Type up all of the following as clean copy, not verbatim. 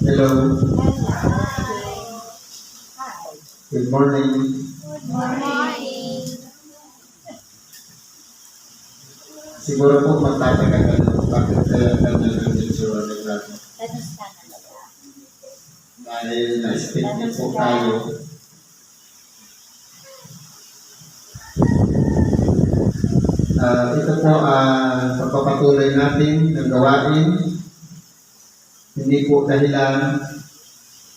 Hello. Hi. Good morning. Good morning. Siguro po magtataka ka na bakit kaya kanya ng itsura ng lahat. Kamusta na talaga? Dahil na-stick niyo po tayo. Ito po ang pagpapatuloy natin ng gawain. Hindi po dahilan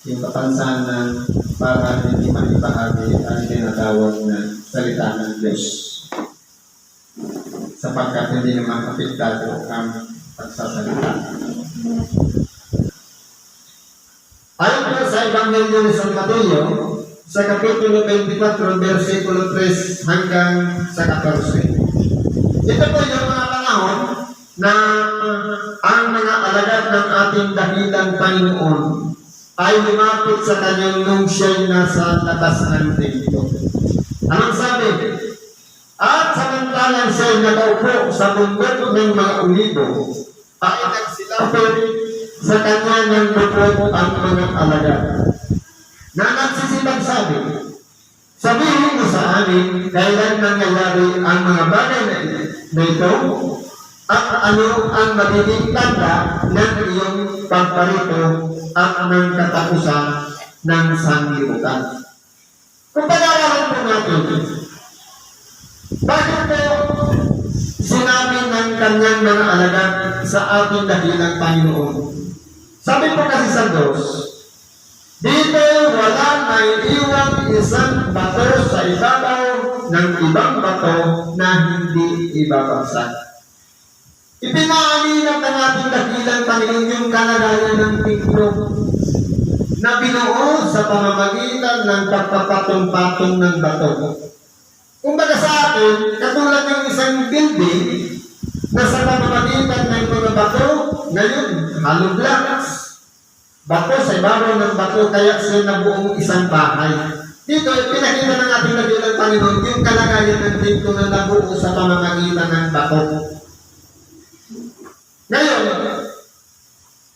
yung kapansanan para hindi maibahagi ang tinatawag na salita ng Diyos. Sapagkat hindi naman apektado ang pagsasalita. Ayon po sa Ebanghelyo ni San Mateo, sa Kapitulo 24, versikulo 3 hanggang sa 14. Ito po yung mga panahon na ang mga alagad ng ating dakilang Panginoon ay lumapit sa kanyang nung siya'y nasa labas ng templo. Anong sabi? At samantalang siya'y nakaupo sa bundok ng mga ulibo, ay nagsilapit sa kanya ng bukod ang mga alagad. Na nagsisibag sabi, sabihin mo sa amin kailan nangyayari ang mga bagay na ito at ano ang magiging tanda ng iyong pagparito at ng katapusan ng sanglibutan. Kung pag-aaralan po natin, bakit po sinabi ng kanyang mga alagad sa ating dakilang Panginoon? Sabi po kasi sa Diyos, dito wala naiiwang isang bato sa ibabaw ng ibang bato na hindi ibabagsak. Ipinaalinag ng ating dakilang Panginoon yung kalagayan ng templo na binuo sa pamamagitan ng pagpapatong-patong ng bato. Kumbaga sa atin, katulad ng isang building na sa pamamagitan ng mga bato, ngayon, hollow blocks, bato sa ibabaw ng bato, kaya siya nabuong isang bahay. Dito, pinakita ng ating dakilang Panginoon yung kalagayan ng templo na nabuo sa pamamagitan ng bato. Ngayon,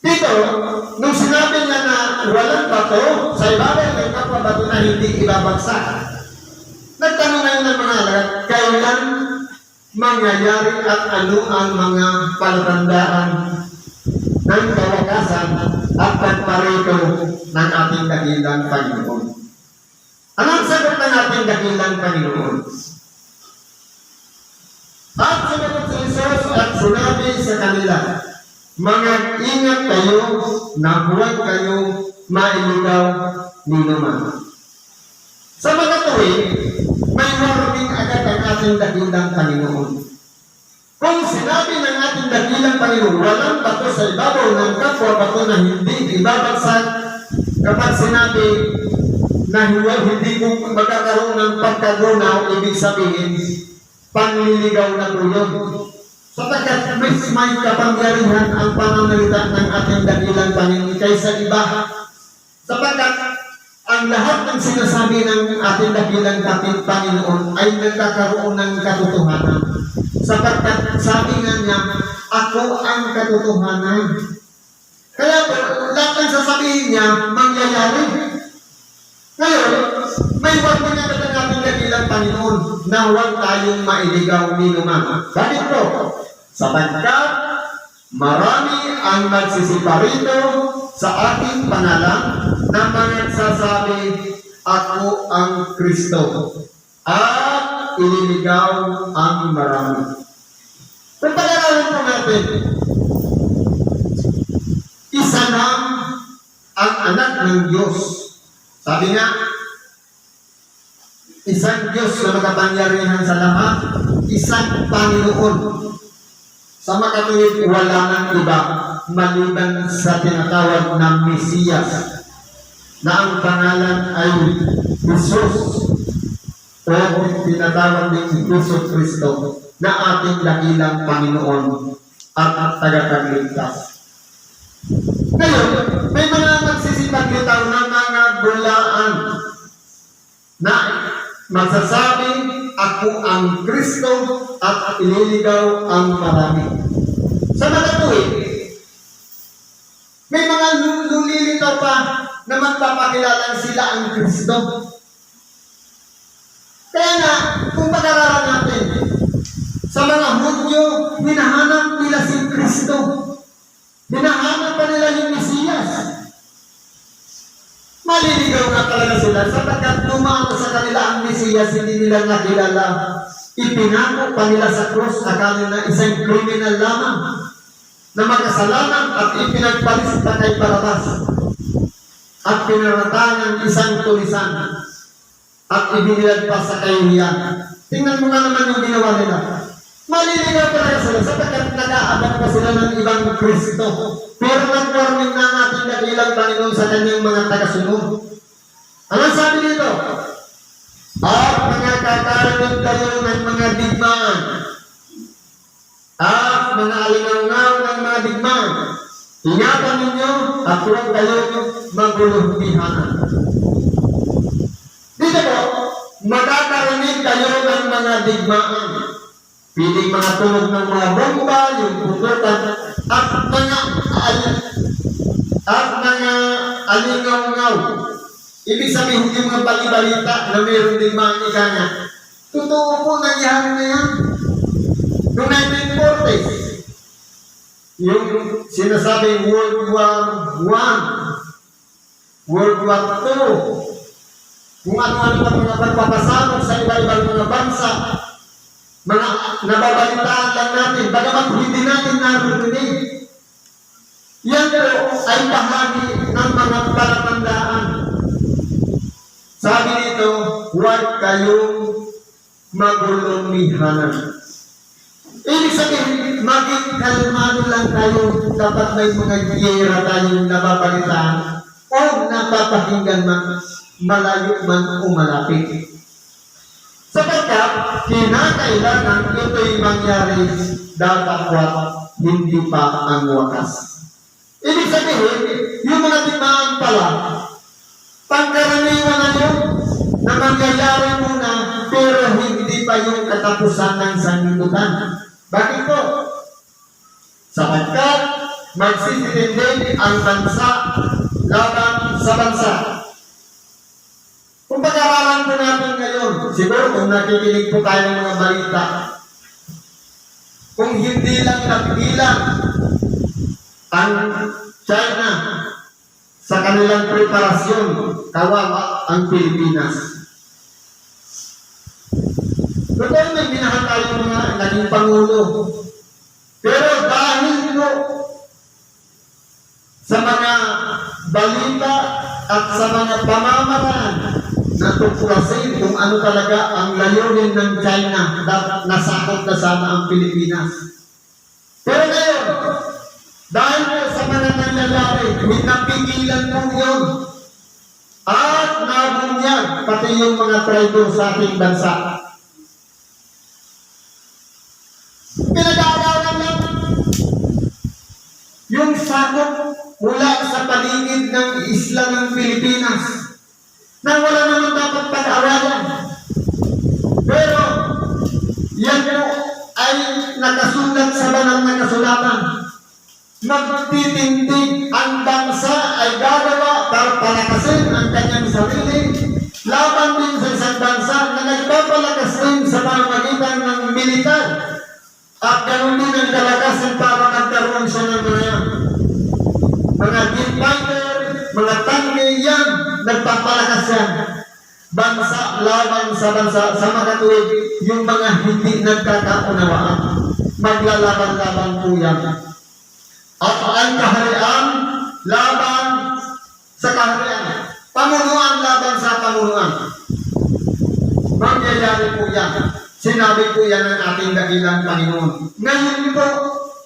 dito, nung sinabi niya na walang bato, sa ibabaw ng kapwa bato na hindi ibabagsak, nagtanong ngayon ng mga alagad, kailan mangyayari at ano ang mga palatandaan ng kalakasan at pagparito ng ating dakilang Panginoon. Anong sagot ng ating dakilang Panginoon? At sumagot si Jesus at sinabi sa kanila, mag-ingat kayo na huwag kayo mailigaw ni naman. Sa mga tuwing, may warning agad ang ating dakilang Panginoon. Kung sinabi ng ating dakilang Panginoon, walang bato sa ibabaw ng kapwa bato na hindi ibabagsak, kapag sinabi na hindi kung magkakaroon ng pagkagunaw, ibig sabihin, panliligaw na po yun. Sapagkat may kapangyarihan ang pananalita ng ating dakilang Panginoon kaysa iba. Sapagkat ang lahat ng sinasabi ng ating dakilang Panginoon ay nagkakaroon ng katotohanan. Sapagkat sabi nga niya, ako ang katotohanan. Kaya lahat ng sasabihin niya, mangyayari. Ngayon, may warning na ng ating dakilang Panginoon na huwag tayong mailigaw ni naman. Bakit po? Sapagkat marami ang magsisiparito sa ating pangalan na magsasabi, ako ang Kristo, at ililigaw ang marami. Kung pag-aralan po natin, isa lang ang anak ng Diyos. Sabi nga, isang Diyos na makapangyarihan sa lahat, isang Panginoon. Sa makatuwid, wala nang iba maliban sa tinatawag na Mesiyas, na ang pangalan ay Jesus o tinatawag ng Jesus Kristo na ating dakilang Panginoon at tagapagligtas. Ngayon, may mga magsisipaglitaw na mga bulaan na magsasabi, ako ang Kristo at ililigaw ang marami. Sa mga tuwid, may mga lulilitaw lumilitaw pa na magpapakilala sila ang Kristo. Kaya nga, kung pag-aralan natin, sa mga Hudyo, hinahanap nila si Kristo. Hinahanap pa nila yung Mesiyas. Maliligaw na talaga sila sapagkat dumano sa kanila ang Mesiyas, hindi nila nakilala. Ipinako pa nila sa krus, akala na isang kriminal lamang na makasalanan at ipinagpalis pa kay Barabas at pinaratangan isang tulisan at ibinilad pa sa kahihiyan. Tingnan mo nga naman yung ginawa nila. Maliligaw talaga sila sapagkat nag-aabang pa sila ng ibang Kristo. Pero nag-warning na natin dakilang Panginoon sa kanyang mga tagasunod. Ano sabi dito? At mga kakaroon kayo ng mga digmaan at mga alingaw-ngaw ng mga digmaan. Ingatan ninyo at huwag kayo magulubihanan. Dito po, magkakarinig kayo ng mga digmaan. Piling mga tunog ng mga bomba, yung putukan, at mga alingaw-ngaw. Ibig sabihin yung mga balibalita na mayroon din mga ikanya. Totoo po, nangyari na yan. Noong 1940s, yung sinasabing World War I, World War II, kung ano-ano pa mga pagpapasabog sa iba-ibang mga bansa, mga nababalitaan lang natin, bagamat hindi natin narinig. Yan po ay bahagi ng mga palatandaan. Sabi nito, huwag kayong magulumihanan. Ibig sabihin, maging kalmado lang tayo kapag may mga giyera tayong nababalitaan o napapakinggan man, malayo man o malapit. Sapagkat, kinakailangan ito'y mangyari datapwat, hindi pa ang wakas. Ibig sabihin, yung mga digmaan pala, pangkaraniwan na yun na mangyayari muna pero hindi pa yung katapusan ng sanlibutan. Bakit po? Sapagkat magsisitindi ang bansa laban sa bansa. Kung pag-aralan po natin ngayon, siguro kung nakikinig po tayo ng mga balita, kung hindi lang napigilan ang China sa kanilang preparasyon, kawawa ang Pilipinas. Totoo may minahal tayo mga naging Pangulo. Pero dahil po sa mga balita at sa mga pamamaraan na tuklasin kung ano talaga ang layunin ng China, nasakop na sana ang Pilipinas. Pero ngayon, dahil po sa mga nangyayari, napigilan po yun. At nabunyag pati yung mga traitor sa ating bansa. Pinag-aaralan lang yung sakop mula sa paligid ng isla ng Pilipinas na wala naman dapat pag-aaralan. Pero yan po ay nakasulat sa banal na kasulatan. Magtitindig ang bansa ay gagawa para palakasin ang kanyang sarili laban din sa isang bansa na nagpapalakas din sa pamamagitan ng militar at ganoon din ang kalakasan para magkaroon siya ng mga deep fighter, mga tanke yan, nagpapalakas yan. Bansa laban sa bansa, sa makatuwid yung mga hindi nagkakaunawaan. Maglalaban-laban po yan. At ang kaharian, laban sa kaharian. Pamunuan, laban sa pamunuan. Mangyayari po yan. Sinabi po yan ng ating dakilang Panginoon. Ngayon po,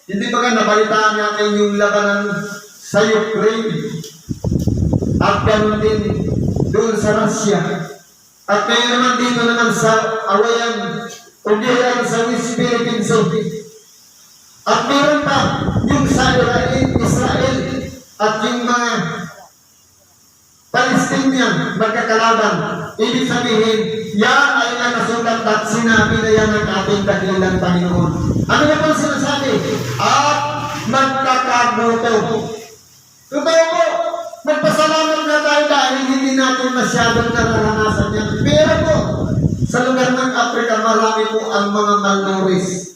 hindi ba nabalitaan natin yung labanan sa Ukraine? At ganoon din doon sa Russia. At kaya naman dito naman sa awayan o diyan sa West Philippine Sea. At meron pa yung sa Israel at yung mga Palestinian magkakalaban. Ibig sabihin, yan ay nakasulat at sinabi na yan ng ating dakilang Panginoon. Ano na po sinasabi? At magkakaguto. Totoo po, masyadong nararanasan yan. Pero po, sa lugar ng Africa, marami po ang mga malnourished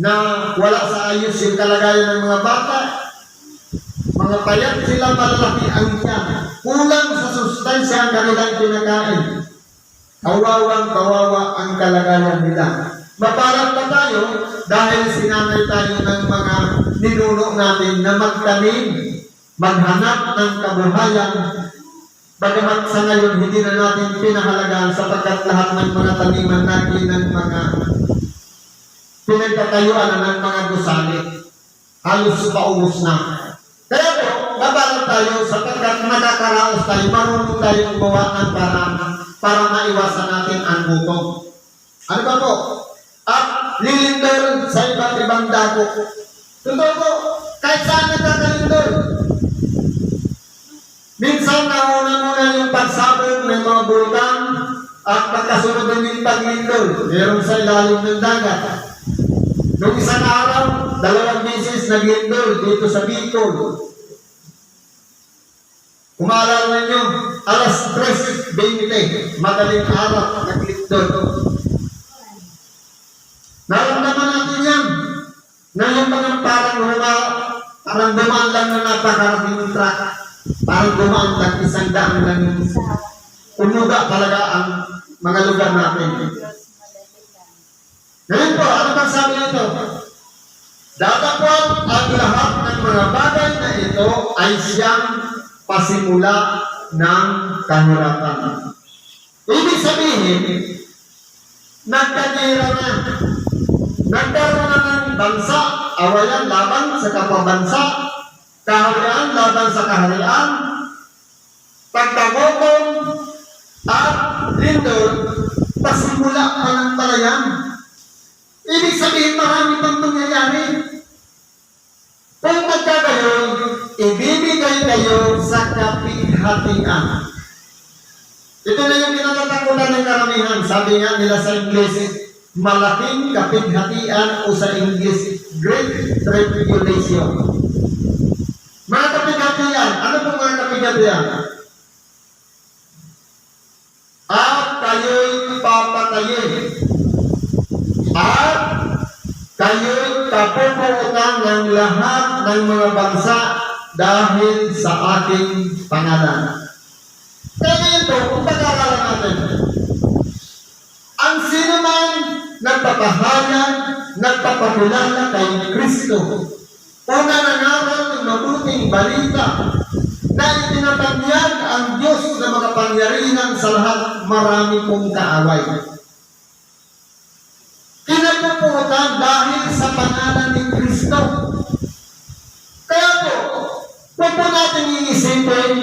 na wala sa ayos yung kalagayan ng mga bata. Mga payat sila, malalaki ang tiyan. Kulang sa sustansya ang kanilang kinakain. Kawawang-kawawa ang kalagayan nila. Mapalat pa tayo dahil sinanay tayo ng mga ninuno natin na magtanim, maghanap ng kabuhayan. Bagamat sa ngayon, hindi na natin pinahalagaan sapagkat lahat ng mga taniman natin ng mga pinagtatayuan na ng mga gusali. Halos paubos na. Kaya po, mabalat tayo sapagkat nakakaraos tayo, marunong tayong gawa ng paraan para maiwasan natin ang gutom. Ano ba po? At lilindol sa iba't ibang dako. Totoo po, kahit saan nagkakalindol. Minsan nauna-una yung pagsabog ng mga bulkan at pagkasunod ng paglindol. Meron sa ilalim ng dagat. Noong isang araw, 2 beses naglindol dito sa Bicol. Kumaalala ninyo, alas 3:20, madaling araw, naglindol. Naramdaman natin yan, na yung mga parang dumaan lang na napakarating truck, parang dumaan lang 100 lang yung umuga talaga ang mga lugar natin. Ngayon po, ano bang sabi nito? Datapwat ang lahat ng mga bagay na ito ay siyang pasimula ng kahirapan. Ibig sabihin, nagkagira na. Nagkaroon na ng bansa, awayan laban sa kapabansa, kaharian laban sa kaharian, pagkagutom at lindol, pasimula pa ng palayan. Ibig sabihin, marami pang mangyayari. Kung magkagayon, ibibigay kayo sa kapighatian. Ito na yung kinatatakutan ng karamihan. Sabi nga nila sa English, malaking kapighatian o sa English, Great Tribulation. Mga kapighatian, ano po mga kapighatian? At kayo'y papatayin. At kayo'y kapupuutan ng lahat ng mga bansa dahil sa aking pangalan. Kaya ito, kung pag-aaralan natin, ang sino man nagpapahayag, nagpapakilala kay Kristo, o nangangaral ng mabuting balita na itinatanyag ang Diyos na makapangyarihan sa lahat, marami pong kaaway. Kinapuputan dahil sa pangalan ni Kristo. Kaya po, huwag po natin iisipin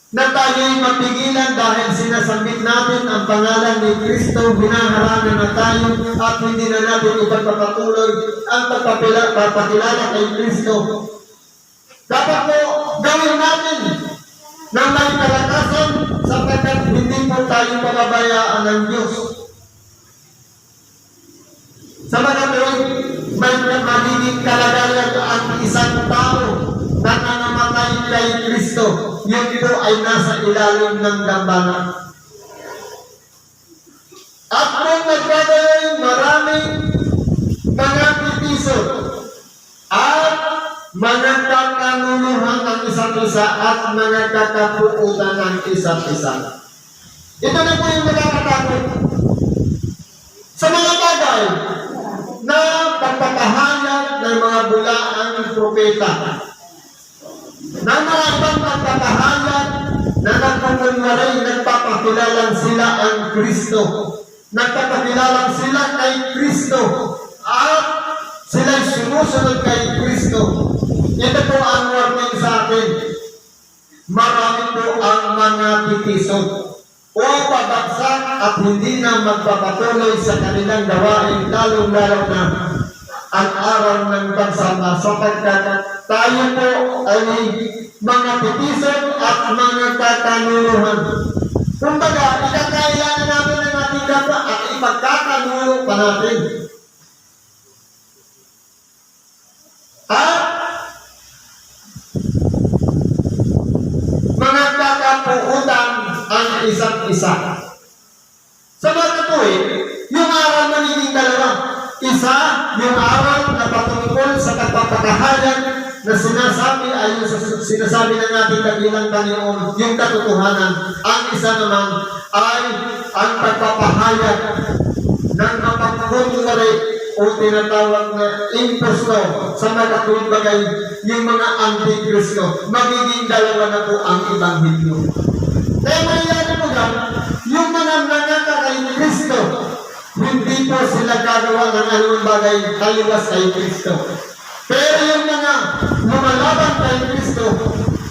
na tayo'y mapigilan dahil sinasambit natin ang pangalan ni Kristo, hinaharangan na tayo at hindi na natin ipagpapatuloy ang pagpapakilala kay Kristo. Dapat po gawin natin na may kalakasan sapagkat hindi po tayo pababayaan ng Diyos. Sa mga tuwing may magiging kalagayan ang isang tao na nangamatay kay Kristo, yun ito ay nasa ilalim ng dambana. At kung nagkagayon maraming mga kritiso at mga kakanuluhan ng isa't isa at mga kakapuutan ng isa't isa. Ito na po yung nakakatakot sa mga bagay na pagpapahayag ng mga bulaang propeta. Na mga ibang pagpapahayag na nagpapunwaray, nagpapakilalang sila ang Kristo. Nagpapakilalang sila kay Kristo. At sila'y sumusunod kay Kristo. Ito po ang warning sa atin. Marami po ang mga titisod o pabagsak at hindi na magpapatuloy sa kanilang gawain, lalong-lalo na ang araw ng pagsama sapagkat tayo po ay mga titisod at mga katanuluhan. Kumbaga, ikakailangan natin ang ating kapwa at ipagkakanulo pa natin. At mga kakapuutan isa, yung aral na patungkol sa pagpapakahayag na sinasabi ay yung sinasabi ng ating dakilang Panginoon, yung katotohanan. Ang isa naman ay ang pagpapahayag ng mapagkunwari o tinatawag na impostor sa mga tuwing bagay, yung mga antikristo. Magiging dalawa na po ang Ebanghelyo. Kaya mayroon po lang, yung mga nangaka kay Kristo, hindi po sila gagawa ng anumang bagay taliwas kay Kristo. Pero yung mga lumalaban kay Kristo,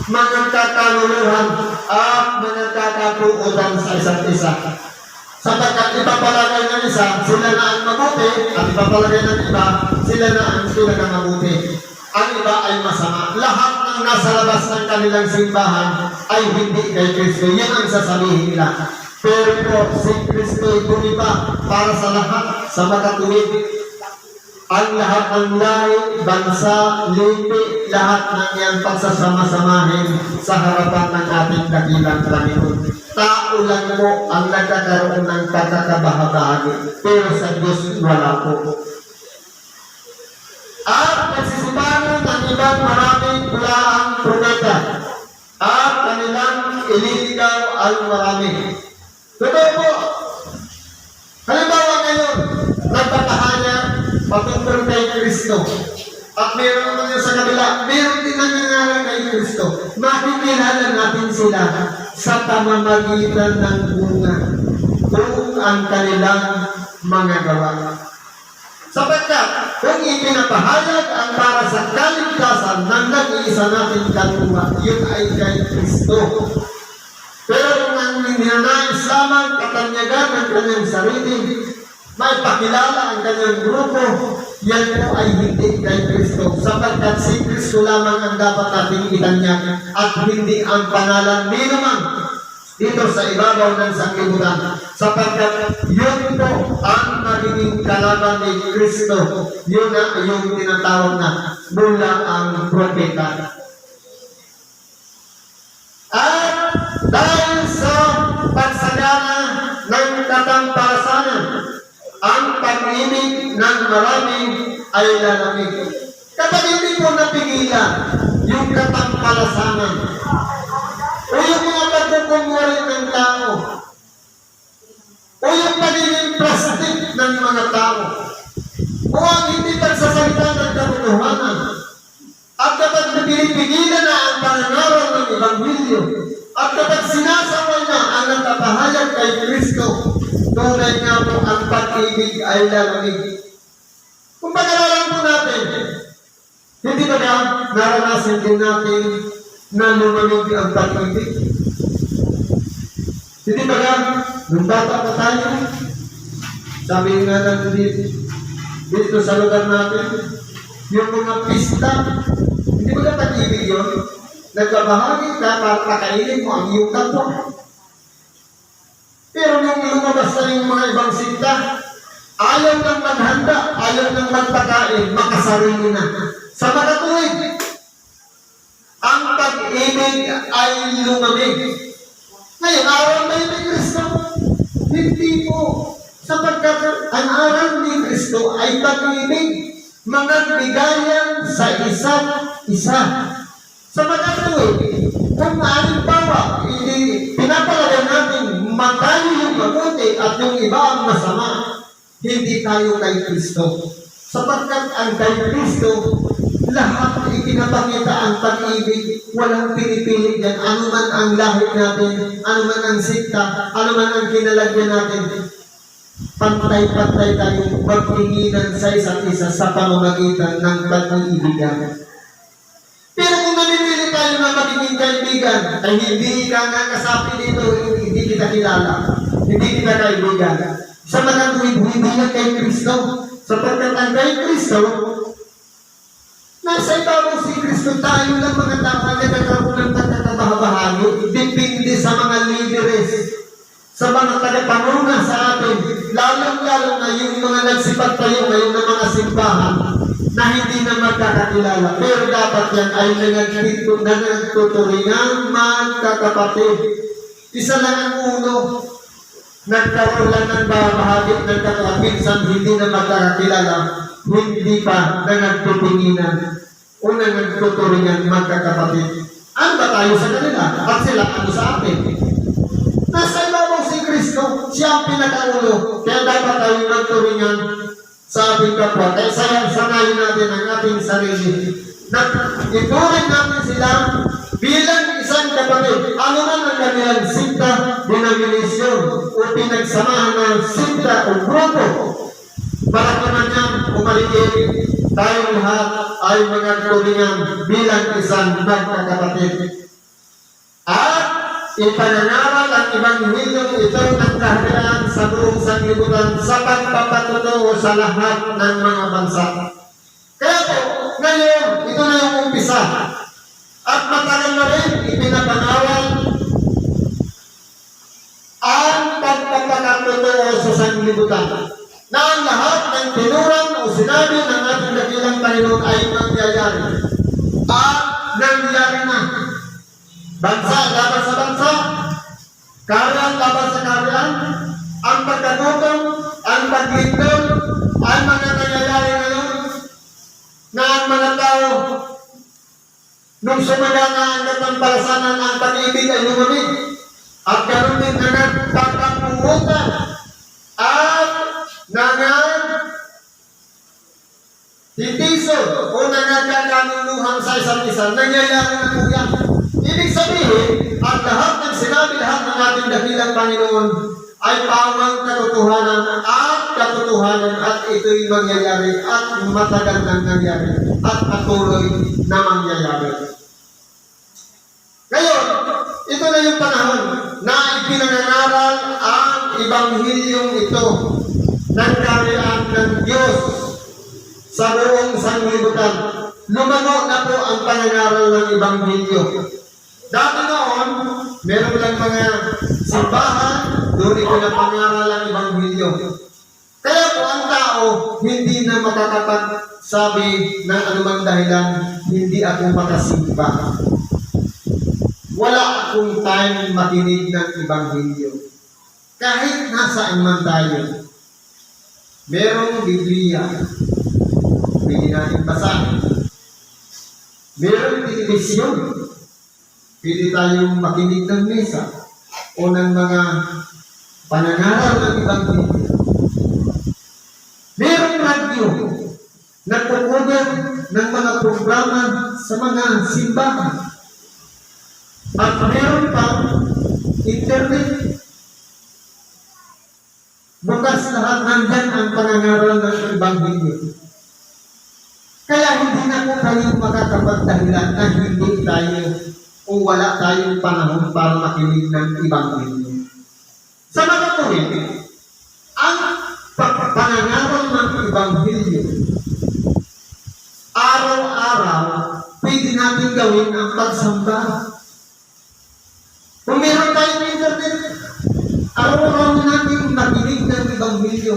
mga kakaluluhan at mga kakapuutan sa isa't isa. Sapagkat ipapalagay ng isa, sila na ang mabuti, at ipapalagay ng iba, sila na ang pinakamabuti. Ang iba ay masama. Lahat ng nasa labas ng kanilang simbahan ay hindi kay Kristo. Yan ang sasabihin nila. Pero po, si Kristo ay bumiba para sa lahat, sa makatuwid. Ang lahat ng lahi, bansa, lipi, lahat ng yan pagsasama-samahin sa harapan ng ating dakilang Panginoon. Tao lang po ang nagkakaroon ng pagkakabahabagi, pero sa Diyos wala po. At nagsisipanan ng ibang maraming bulaang propeta at kanilang ililigaw ang marami. Totoo po. Halimbawa ngayon, nagpapahayag patungkol kay Kristo. At meron naman yun sa kabila, meron din nangyayari kay Kristo. Makikilala natin sila sa pamamagitan ng bunga kung ang kanilang mga gawa. Sapagkat kung ipinapahayag ang para sa kaligtasan ng nag-iisa nating kaluluwa, yun ay kay Kristo. Pero kung ang ninanais lamang katanyagan ng kanyang sarili, may pakilala ang kanyang grupo, yan po ay hindi kay Kristo. Sapagkat si Kristo lamang ang dapat nating itanyag at hindi ang pangalan ni naman dito sa ibabaw ng sanglibutan. Sapagkat yun po ang magiging kalaban ni Kristo. Yun na yung tinatawag na mula ang propeta. At dahil sa pagsagana ng katampasanan, ang pag-ibig ng marami ay lalamig. Kapag hindi po napigilan yung katampalasanan o yung mga pagkukumwari ng tao o yung pagiging plastic ng mga tao o ang hindi pagsasalita ng katotohanan, at kapag pinipigilan na ang pangangaral ng Ebanghelyo, at kapag sinasaway na ang nagpapahayag kay Kristo, tunay nga po ang pag-ibig ay lalamig. Kung pag-aralan po natin, hindi ba na naranasan din natin na lumamig ang pag-ibig? Hindi ba na, nung bata pa tayo, sabi nga lang dito sa lugar natin, yung mga pista, hindi ba na pag-ibig yun? Nagbabahagi ka para pakainin mo ang iyong kapwa. Pero nung lumabas na yung mga ibang sinta, ayaw nang maghanda, ayaw nang magpakain, makasarili na. Sa makatuwid, ang pag-ibig ay lumamig. Ngayon, aral ba yun ni Kristo? Hindi po. Sapagkat ang aral ni Kristo ay pag-ibig, mga bigayan sa isa't isa. Sa makatuwid, kung halimbawa, pinapalagay natin matayo yung mabuti at yung iba ang masama, hindi tayo kay Kristo. Sapagkat ang kay Kristo, lahat ipinapakita ang pag-ibig, walang pinipili dyan. Ano man ang lahit natin, ano man ang sikta, ano man ang kinalagyan natin, pantay-pantay tayo magtinginan sa isa't isa sa pamamagitan ng pag-iibigan. Pero kung namimili tayo na magiging kaibigan, ay hindi ka nga kasapi dito, hindi kita kilala, hindi kita kaibigan. Sa mga tuwid, hindi na kay Kristo. Sapagkat ang kay Kristo, nasa ibabaw si Kristo, tayo lang mga tao na nagkakaroon ng pagkakabahabahagi, depende sa mga líderes, sa mga tagapanguna sa atin, lalong-lalo na yung mga nagsipag tayo ngayon ng mga simbahan, na hindi na magkakakilala. Pero dapat yan ay nagtuturingan magkakapatid. Isa lang ang uno. nagkaroon lang ng bahagi ng katawan, minsan hindi na magkakakilala, hindi pa na nagtutinginan o na nagtuturingan magkakapatid. Ano ba tayo sa kanila? At sila ano sa atin? Nasa ibabaw si Kristo, siya ang pinakaulo. Kaya dapat tayo magturingan sa ating kapwa. Kaya sanayin natin ang ating sarili. Ituring natin sila bilang isang kapatid. Ano man ang kanilang sinta, denominasyon o pinagsamahan ng sinta o grupo. Para naman yan, umaligid, tayong lahat ay mga turingan bilang isang magkakapatid. At ipanangaral ang Ebanghelyo ito ng kaharian sa buong sanglibutan sa pagpapatuto sa lahat ng mga bansa. Kaya po, ngayon, ito na yung umpisa. At matagal na rin ipinapangaral ang pagpapatuto sa sanglibutan na ang lahat ng tinurang o sinabi ng ating dakilang Panginoon ay mangyayari. At nangyayari na. Bansa laban sa bansa, karyan laban sa karyan, ang pagkatutong, ang paglingkod, ang mga nangyayari ngayon na ang mga tao nung sumaga na ang nagpampalasanan ang pag-ibig ay lumamig at ganoon din na nagpapangpungutan at nangatitisod o nangagkakanuluhan sa isang isa, nangyayari na po yan. Ibig sabihin, ang lahat ng sinabi lahat ng ating dakilang Panginoon ay pawang katotohanan at ito'y mangyayari at matagal nang nangyari at patuloy na mangyayari. Ngayon, ito na yung panahon na ipinangangaral ang Ebanghilyong ito ng kaharian ng Diyos sa buong sanglibutan. Lumago na po ang panangaral ng Ebanghelyo. Dati noon, meron lang mga simbahan, doon ito na pangaral ang Ebanghelyo. Kaya po ang tao, hindi na makakapagsabi ng anumang dahilan, hindi ako makasimba. Wala akong time makinig ng Ebanghelyo. Kahit nasaan man tayo, merong Biblia, pwede natin basahin. Merong telebisyon, pwede tayong makinig ng mesa o ng mga panangaral ng Ebanghelyo. Merong radyo, nagpupunan ng mga programa sa mga simbahan. At meron pang internet. Bukas lahat nandyan ang panangaral ng Ebanghelyo. Kaya hindi na po tayo makakapagdahilan na hindi tayo o wala tayong panahon para makinig ng Ebanghelyo. Sa mga tuwid, ang panangaral ng Ebanghelyo, araw-araw, pwede natin gawin ang pagsamba. Kung meron tayong internet, araw-araw natin makinig ng Ebanghelyo.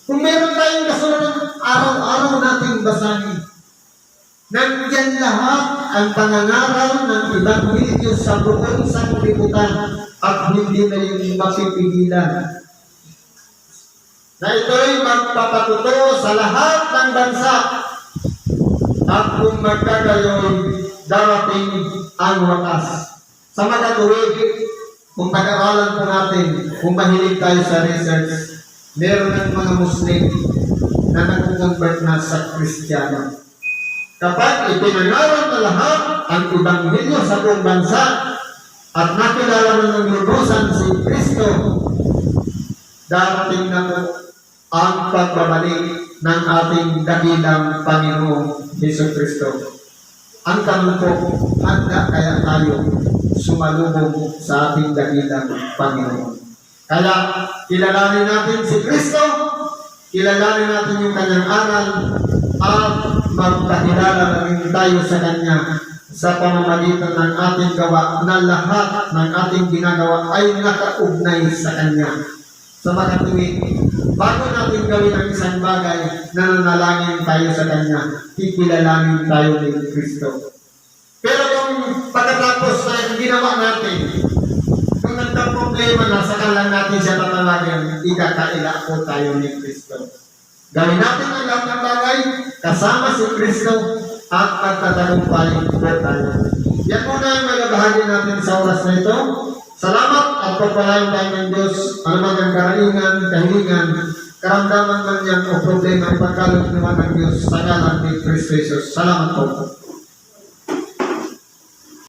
Kung meron tayong kasulatan, araw-araw natin basahin. Nandiyan lahat ang pangangaral ng Ebanghelyo sa buong sanglibutan at hindi na yung mapipigilan. Na ito'y magpapatuto sa lahat ng bansa at kung magkagayon, darating ang wakas. Sa mga tuwid, kung pag-aralan po natin, kung mahilig tayo sa research, meron ng mga Muslim na nag-convert na sa Kristiyano. Kapag ipinangaral na lahat ang Ebanghelyo sa buong bansa at nakilala na ng lubusan si Kristo, darating na po ang pagbabalik ng ating dakilang Panginoong Jesucristo. Ang tanong po, handa kaya tayo sumalubong sa ating dakilang Panginoon? Kaya kilalanin natin si Kristo, kilalanin natin yung kanyang aral, at magkakilala na rin tayo sa Kanya sa pamamagitan ng ating gawa na lahat ng ating ginagawa ay nakaugnay sa Kanya. Sa mga tuwid, bago natin gawin ang isang bagay, nananalangin tayo sa Kanya, kikilalanin tayo ni Kristo. Pero kung pagkatapos na ginawa natin, kung nagka-problema na, saka lang natin siya tatawagin, ikakaila po tayo ni Kristo. Gawin natin ang lahat ng bagay kasama si Kristo at magtatagumpay po tayo. Yan muna ang magabahagi natin sa oras na ito. Salamat at pagpalain tayo ng Diyos. Alamang ang karaingan, kahilingan, karamdaman man yan o problema ipagkaloob naman ng Diyos sa ngalan ni Kristo Jesus. Salamat po.